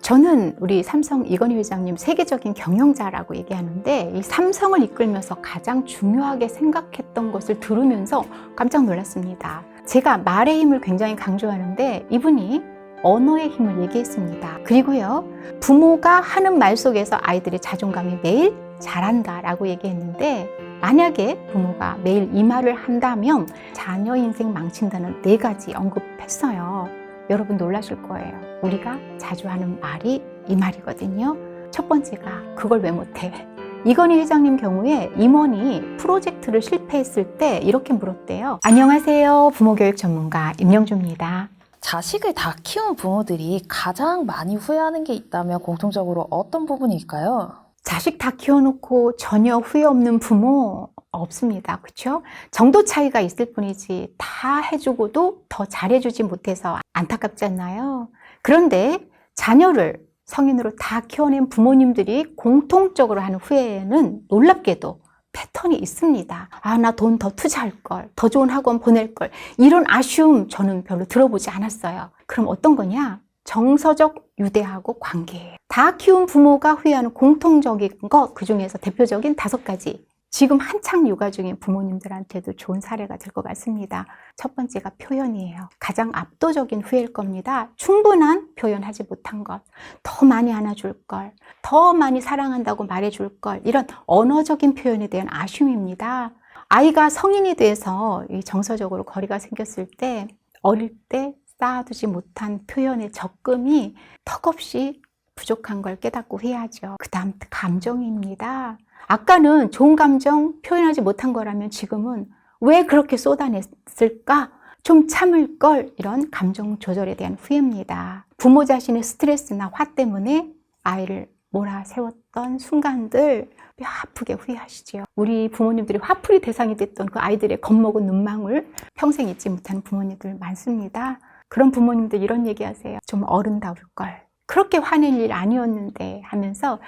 저는 우리 삼성 이건희 회장님 세계적인 경영자라고 얘기하는데, 이 삼성을 이끌면서 가장 중요하게 생각했던 것을 들으면서 깜짝 놀랐습니다. 제가 말의 힘을 굉장히 강조하는데 이분이 언어의 힘을 얘기했습니다. 그리고요, 부모가 하는 말 속에서 아이들의 자존감이 매일 자란다 라고 얘기했는데, 만약에 부모가 매일 이 말을 한다면 자녀 인생 망친다는 4가지 언급했어요. 여러분 놀라실 거예요. 우리가 자주 하는 말이 이 말이거든요. 첫 번째가 그걸 왜 못해? 이건희 회장님 경우에 임원이 프로젝트를 실패했을 때 이렇게 물었대요. 안녕하세요. 부모교육 전문가 임영주입니다. 자식을 다 키운 부모들이 가장 많이 후회하는 게 있다면 공통적으로 어떤 부분일까요? 자식 다 키워놓고 전혀 후회 없는 부모 없습니다. 그렇죠? 정도 차이가 있을 뿐이지 다 해주고도 더 잘해주지 못해서 안타깝지 않나요? 그런데 자녀를 성인으로 다 키워낸 부모님들이 공통적으로 하는 후회는 놀랍게도 패턴이 있습니다. 아, 나 돈 더 투자할 걸, 더 좋은 학원 보낼 걸, 이런 아쉬움 저는 별로 들어보지 않았어요. 그럼 어떤 거냐? 정서적 유대하고 관계예요. 다 키운 부모가 후회하는 공통적인 것, 그 중에서 대표적인 5가지. 지금 한창 육아 중인 부모님들한테도 좋은 사례가 될 것 같습니다. 첫 번째가 표현이에요. 가장 압도적인 후회일 겁니다. 충분한 표현하지 못한 것, 더 많이 안아줄 걸, 더 많이 사랑한다고 말해줄 걸, 이런 언어적인 표현에 대한 아쉬움입니다. 아이가 성인이 돼서 정서적으로 거리가 생겼을 때, 어릴 때 쌓아두지 못한 표현의 적금이 턱없이 부족한 걸 깨닫고 후회하죠. 그 다음 감정입니다. 아까는 좋은 감정 표현하지 못한 거라면 지금은 왜 그렇게 쏟아냈을까? 좀 참을 걸, 이런 감정 조절에 대한 후회입니다. 부모 자신의 스트레스나 화 때문에 아이를 몰아세웠던 순간들 뼈 아프게 후회하시죠. 우리 부모님들이 화풀이 대상이 됐던 그 아이들의 겁먹은 눈망울 평생 잊지 못하는 부모님들 많습니다. 그런 부모님들 이런 얘기하세요. 좀 어른다울 걸. 그렇게 화낼 일 아니었는데 하면서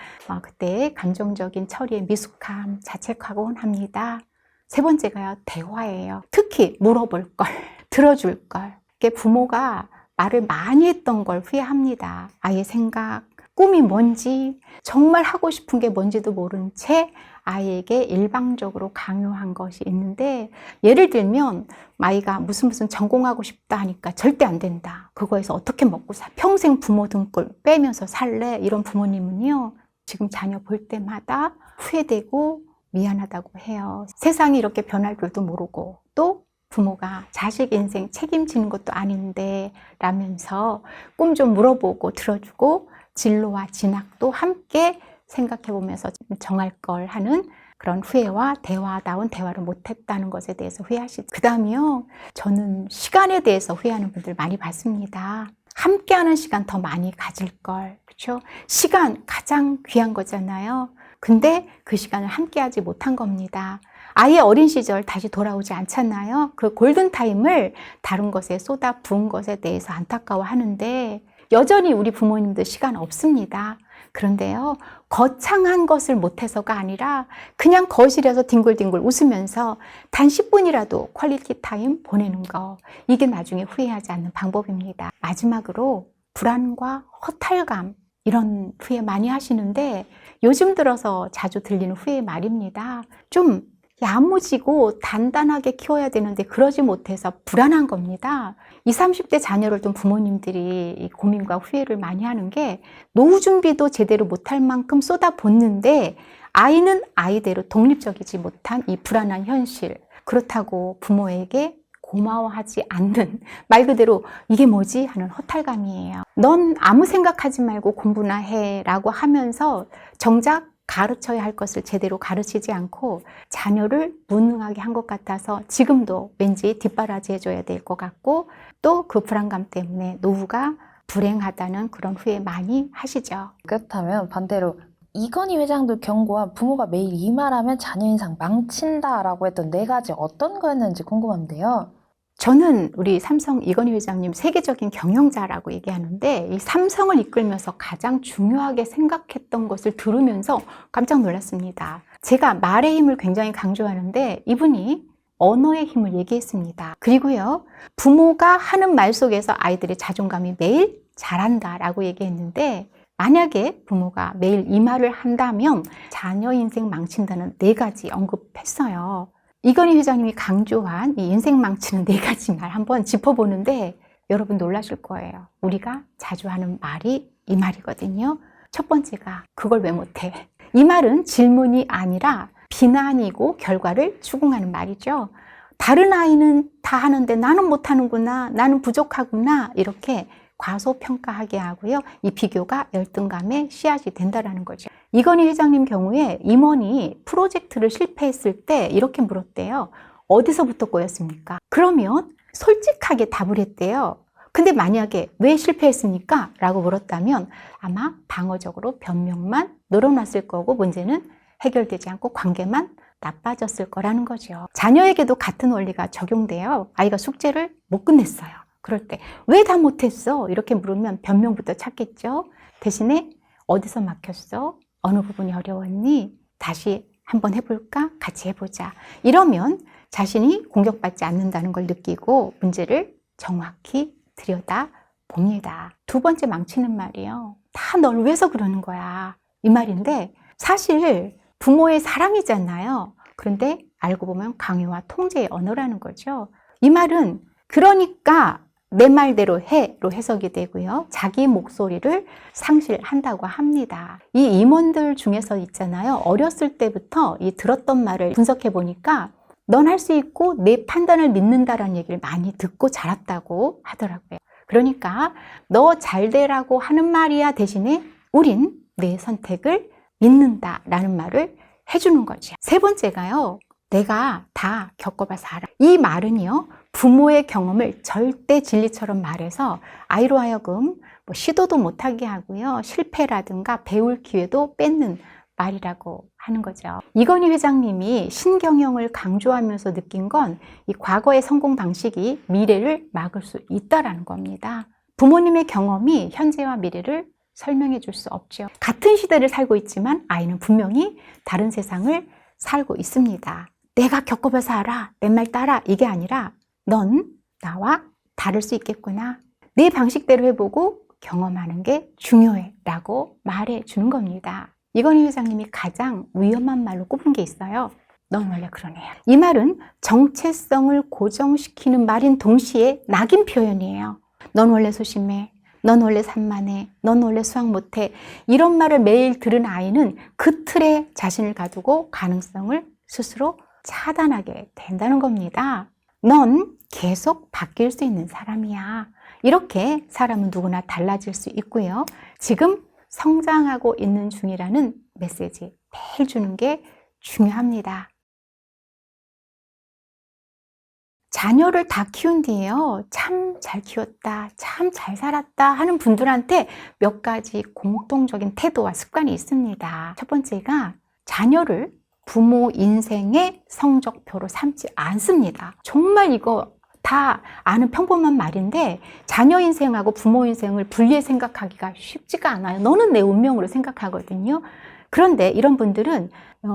그때 감정적인 처리에 미숙함, 자책하곤 합니다. 세 번째가요, 대화예요. 특히 물어볼 걸, 들어줄 걸. 부모가 말을 많이 했던 걸 후회합니다. 아이의 생각, 꿈이 뭔지, 정말 하고 싶은 게 뭔지도 모른 채 아이에게 일방적으로 강요한 것이 있는데, 예를 들면 아이가 무슨 전공하고 싶다 하니까 절대 안 된다. 그거에서 어떻게 먹고 살, 평생 부모 등골 빼면서 살래? 이런 부모님은요, 지금 자녀 볼 때마다 후회되고 미안하다고 해요. 세상이 이렇게 변할 줄도 모르고, 또 부모가 자식 인생 책임지는 것도 아닌데 라면서 꿈 좀 물어보고 들어주고 진로와 진학도 함께 생각해보면서 정할 걸 하는 그런 후회와 대화다운 대화를 못했다는 것에 대해서 후회하시죠. 그 다음이요, 저는 시간에 대해서 후회하는 분들 많이 봤습니다. 함께하는 시간 더 많이 가질 걸, 그렇죠? 시간 가장 귀한 거잖아요. 근데 그 시간을 함께하지 못한 겁니다. 아이의 어린 시절 다시 돌아오지 않잖아요. 그 골든타임을 다른 것에 쏟아 부은 것에 대해서 안타까워하는데, 여전히 우리 부모님들 시간 없습니다. 그런데요, 거창한 것을 못해서가 아니라 그냥 거실에서 뒹굴뒹굴 웃으면서 단 10분이라도 퀄리티 타임 보내는 거, 이게 나중에 후회하지 않는 방법입니다. 마지막으로 불안과 허탈감, 이런 후회 많이 하시는데, 요즘 들어서 자주 들리는 후회 말입니다. 좀 야무지고 단단하게 키워야 되는데 그러지 못해서 불안한 겁니다. 20, 30대 자녀를 둔 부모님들이 고민과 후회를 많이 하는 게, 노후 준비도 제대로 못할 만큼 쏟아붓는데 아이는 아이대로 독립적이지 못한 이 불안한 현실, 그렇다고 부모에게 고마워하지 않는, 말 그대로 이게 뭐지? 하는 허탈감이에요. 넌 아무 생각하지 말고 공부나 해 라고 하면서 정작 가르쳐야 할 것을 제대로 가르치지 않고 자녀를 무능하게 한 것 같아서 지금도 왠지 뒷바라지 해줘야 될 것 같고, 또 그 불안감 때문에 노후가 불행하다는 그런 후회 많이 하시죠. 그렇다면 반대로 이건희 회장도 경고한 부모가 매일 이 말하면 자녀 인생 망친다라고 했던 4가지 어떤 거였는지 궁금한데요. 저는 우리 삼성 이건희 회장님 세계적인 경영자라고 얘기하는데, 이 삼성을 이끌면서 가장 중요하게 생각했던 것을 들으면서 깜짝 놀랐습니다. 제가 말의 힘을 굉장히 강조하는데 이분이 언어의 힘을 얘기했습니다. 그리고요, 부모가 하는 말 속에서 아이들의 자존감이 매일 자란다라고 얘기했는데, 만약에 부모가 매일 이 말을 한다면 자녀 인생 망친다는 4가지 언급했어요. 이건희 회장님이 강조한 이 인생 망치는 4가지 말 한번 짚어보는데 여러분 놀라실 거예요. 우리가 자주 하는 말이 이 말이거든요. 첫 번째가 그걸 왜 못해? 이 말은 질문이 아니라 비난이고 결과를 추궁하는 말이죠. 다른 아이는 다 하는데 나는 못하는구나, 나는 부족하구나 이렇게 과소평가하게 하고요. 이 비교가 열등감의 씨앗이 된다는 거죠. 이건희 회장님 경우에 임원이 프로젝트를 실패했을 때 이렇게 물었대요. 어디서부터 꼬였습니까? 그러면 솔직하게 답을 했대요. 근데 만약에 왜 실패했습니까? 라고 물었다면 아마 방어적으로 변명만 늘어났을 거고 문제는 해결되지 않고 관계만 나빠졌을 거라는 거죠. 자녀에게도 같은 원리가 적용돼요. 아이가 숙제를 못 끝냈어요. 그럴 때 왜 다 못했어? 이렇게 물으면 변명부터 찾겠죠. 대신에 어디서 막혔어? 어느 부분이 어려웠니? 다시 한번 해볼까? 같이 해보자. 이러면 자신이 공격받지 않는다는 걸 느끼고 문제를 정확히 들여다 봅니다. 두 번째 망치는 말이요. 다 널 위해서 그러는 거야. 이 말인데 사실 부모의 사랑이잖아요. 그런데 알고 보면 강요와 통제의 언어라는 거죠. 이 말은 그러니까 내 말대로 해로 해석이 되고요. 자기 목소리를 상실한다고 합니다. 이 임원들 중에서 있잖아요. 어렸을 때부터 이 들었던 말을 분석해 보니까 넌 할 수 있고 내 판단을 믿는다라는 얘기를 많이 듣고 자랐다고 하더라고요. 그러니까 너 잘 되라고 하는 말이야 대신에 우린 내 선택을 믿는다라는 말을 해주는 거죠. 세 번째가요. 내가 다 겪어봐서 알아. 이 말은요. 부모의 경험을 절대 진리처럼 말해서 아이로 하여금 시도도 못하게 하고요. 실패라든가 배울 기회도 뺏는 말이라고 하는 거죠. 이건희 회장님이 신경영을 강조하면서 느낀 건 이 과거의 성공 방식이 미래를 막을 수 있다라는 겁니다. 부모님의 경험이 현재와 미래를 설명해 줄 수 없죠. 같은 시대를 살고 있지만 아이는 분명히 다른 세상을 살고 있습니다. 내가 겪어봐서 알아. 내 말 따라. 이게 아니라 넌 나와 다를 수 있겠구나. 내 방식대로 해보고 경험하는 게 중요해 라고 말해 주는 겁니다. 이건희 회장님이 가장 위험한 말로 꼽은 게 있어요. 넌 원래 그런 애야. 이 말은 정체성을 고정시키는 말인 동시에 낙인 표현이에요. 넌 원래 소심해. 넌 원래 산만해. 넌 원래 수학 못해. 이런 말을 매일 들은 아이는 그 틀에 자신을 가두고 가능성을 스스로 차단하게 된다는 겁니다. 넌 계속 바뀔 수 있는 사람이야. 이렇게 사람은 누구나 달라질 수 있고요. 지금 성장하고 있는 중이라는 메시지 매일 주는 게 중요합니다. 자녀를 다 키운 뒤에요. 참 잘 키웠다, 참 잘 살았다 하는 분들한테 몇 가지 공통적인 태도와 습관이 있습니다. 첫 번째가 자녀를 부모 인생의 성적표로 삼지 않습니다. 정말 이거 다 아는 평범한 말인데 자녀 인생하고 부모 인생을 분리해 생각하기가 쉽지가 않아요. 너는 내 운명으로 생각하거든요. 그런데 이런 분들은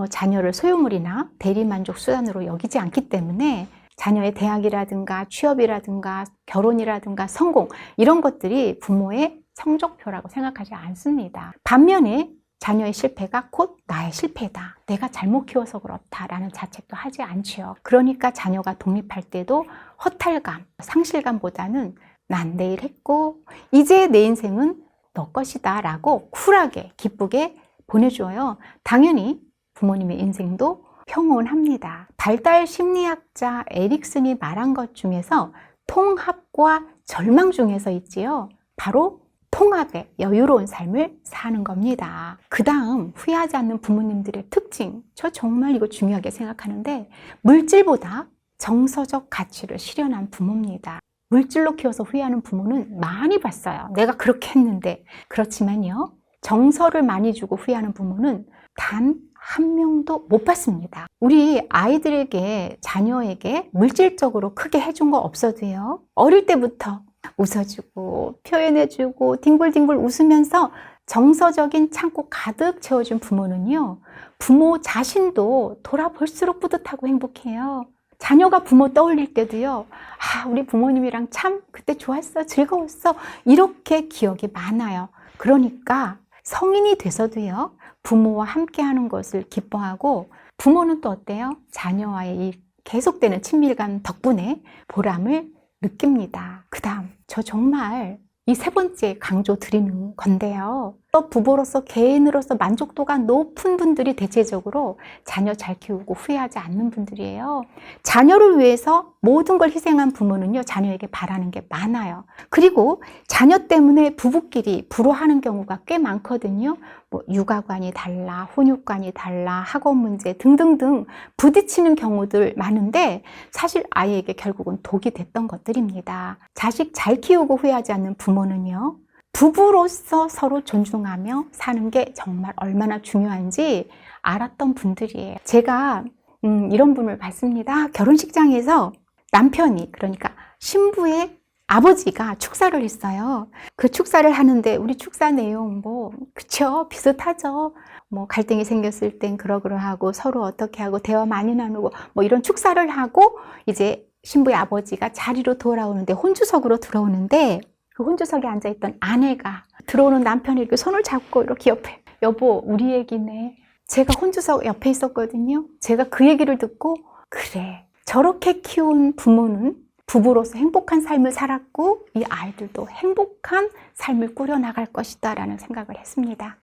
자녀를 소유물이나 대리만족 수단으로 여기지 않기 때문에 자녀의 대학이라든가 취업이라든가 결혼이라든가 성공 이런 것들이 부모의 성적표라고 생각하지 않습니다. 반면에 자녀의 실패가 곧 나의 실패다. 내가 잘못 키워서 그렇다라는 자책도 하지 않지요. 그러니까 자녀가 독립할 때도 허탈감, 상실감보다는 난 내일 했고 이제 내 인생은 너 것이다 라고 쿨하게 기쁘게 보내줘요. 당연히 부모님의 인생도 평온합니다. 발달 심리학자 에릭슨이 말한 것 중에서 통합과 절망 중에서 있지요. 바로 통합의 여유로운 삶을 사는 겁니다. 그 다음 후회하지 않는 부모님들의 특징, 저 정말 이거 중요하게 생각하는데 물질보다 정서적 가치를 실현한 부모입니다. 물질로 키워서 후회하는 부모는 많이 봤어요. 내가 그렇게 했는데. 그렇지만요, 정서를 많이 주고 후회하는 부모는 단 한 명도 못 봤습니다. 우리 아이들에게, 자녀에게 물질적으로 크게 해준 거 없어도요, 어릴 때부터 웃어주고 표현해주고 뒹굴뒹굴 웃으면서 정서적인 창고 가득 채워준 부모는요, 부모 자신도 돌아볼수록 뿌듯하고 행복해요. 자녀가 부모 떠올릴 때도요, 아, 우리 부모님이랑 참 그때 좋았어, 즐거웠어, 이렇게 기억이 많아요. 그러니까 성인이 돼서도요, 부모와 함께 하는 것을 기뻐하고, 부모는 또 어때요? 자녀와의 이 계속되는 친밀감 덕분에 보람을 느낍니다. 그 다음, 저 정말 이 세 번째 강조 드리는 건데요. 또 부모로서 개인으로서 만족도가 높은 분들이 대체적으로 자녀 잘 키우고 후회하지 않는 분들이에요. 자녀를 위해서 모든 걸 희생한 부모는요, 자녀에게 바라는 게 많아요. 그리고 자녀 때문에 부부끼리 불화하는 경우가 꽤 많거든요. 뭐 육아관이 달라, 훈육관이 달라, 학업 문제 등등등 부딪히는 경우들 많은데, 사실 아이에게 결국은 독이 됐던 것들입니다. 자식 잘 키우고 후회하지 않는 부모는요, 부부로서 서로 존중하며 사는 게 정말 얼마나 중요한지 알았던 분들이에요. 제가 이런 분을 봤습니다. 결혼식장에서 남편이, 그러니까 신부의 아버지가 축사를 했어요. 그 축사를 하는데 우리 축사 내용 그쵸? 비슷하죠. 갈등이 생겼을 땐 그러그러하고 서로 어떻게 하고 대화 많이 나누고 이런 축사를 하고 이제 신부의 아버지가 자리로 돌아오는데, 혼주석으로 들어오는데, 그 혼주석에 앉아있던 아내가 들어오는 남편이 이렇게 손을 잡고 이렇게 옆에, 여보, 우리 얘기네. 제가 혼주석 옆에 있었거든요. 제가 그 얘기를 듣고, 그래, 저렇게 키운 부모는 부부로서 행복한 삶을 살았고, 이 아이들도 행복한 삶을 꾸려나갈 것이다 라는 생각을 했습니다.